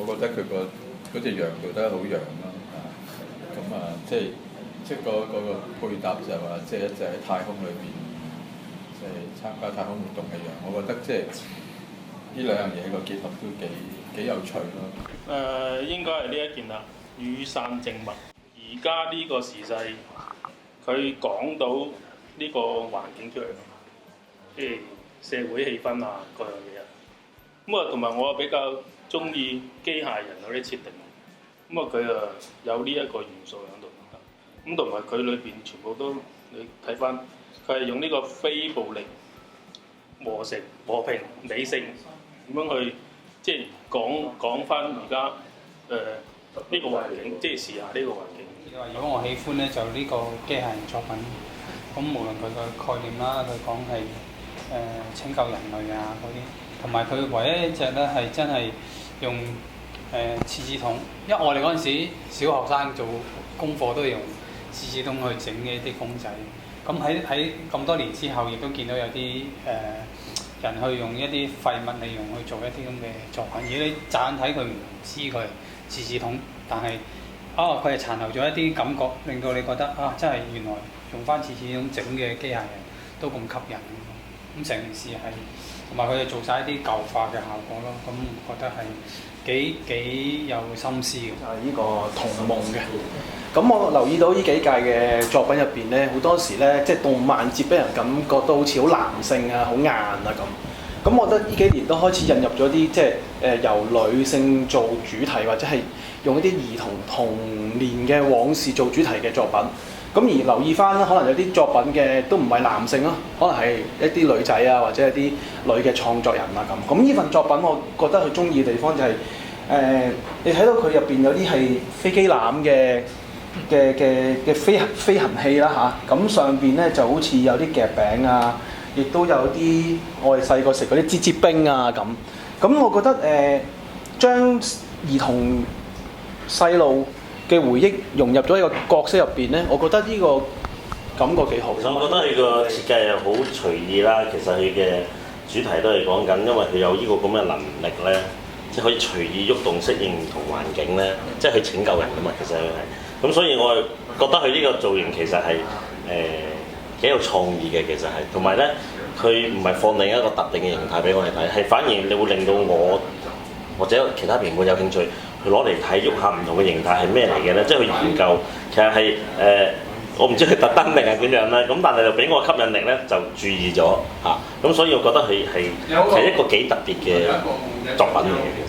我覺得佢嗰隻羊做得好羊啦，咁即係嗰個配搭就話，即係一隻喺太空裏邊，即係參加太空活動嘅羊，我覺得即係呢兩樣嘢個結合都幾有趣咯。應該係呢一件啦，羽扇縉物。而家呢個時勢，佢講到呢個環境出嚟，即係社會氣氛啊，各樣嘢啊。咁啊，同埋我比較中意機械人嗰啲設定。咁啊，佢啊有呢一個元素喺度。咁同埋佢裏邊全部都你睇翻，佢係用呢個非暴力、和平、理性咁樣去，即係講翻而家呢個環境，即係時下呢個環境。如果我喜歡咧，就呢個機械人作品。咁無論佢個概念啦，佢講係拯救人類啊嗰啲，同埋佢唯一一隻咧係真係用廁紙筒，因為我哋嗰陣時小學生做功課都係用廁紙筒去整嘅一啲公仔。咁喺咁多年之後，亦都見到有啲人去用一啲廢物利用去做一啲咁嘅作品。而你乍眼睇佢唔知佢係廁紙筒，但係佢係殘留咗一啲感覺，令到你覺得真係原來用翻廁紙筒整嘅機械人都咁吸引。咁成件事係同埋佢哋做晒一啲舊化嘅效果咯。咁覺得係幾有心思嘅。就係呢個童夢嘅。咁我留意到呢幾屆嘅作品入邊咧，好多時咧，即係動漫節俾人感覺到好似好男性啊、好硬啊咁。咁我覺得呢幾年都開始引入咗啲即係由女性做主題，或者係用一啲兒童年嘅往事做主題嘅作品。咁而留意翻可能有啲作品嘅都唔係男性咯，可能係一啲女仔啊，或者一啲女嘅創作人啊咁。咁呢份作品我覺得佢中意嘅地方就係你睇到佢入邊有啲係飛機欖嘅飛行器啦嚇，咁上邊咧就好似有啲夾餅啊，亦都有啲我哋細個食嗰啲芝冰啊咁。咁我覺得將兒童細路嘅回憶融入咗一個角色入邊咧，我覺得呢個感覺幾好。其實我覺得佢個設計係好隨意啦。其實佢嘅主題都係講緊，因為佢有呢個咁嘅能力咧，即係可以隨意喐動適應唔同環境咧，即係去拯救人㗎嘛。其實佢係咁，所以我覺得佢呢個造型其實係幾有創意嘅。其實係同埋咧，佢唔係放另一個特定嘅形態俾我哋睇，係反而你會令到我或者其他人會有興趣。佢攞嚟睇喐下唔同嘅形態係咩嚟嘅咧？即係去研究，其實係我唔知佢特登定係點樣啦。咁但係就俾我吸引力咧，就注意咗嚇。咁所以我覺得佢係一個幾特別嘅作品嚟嘅。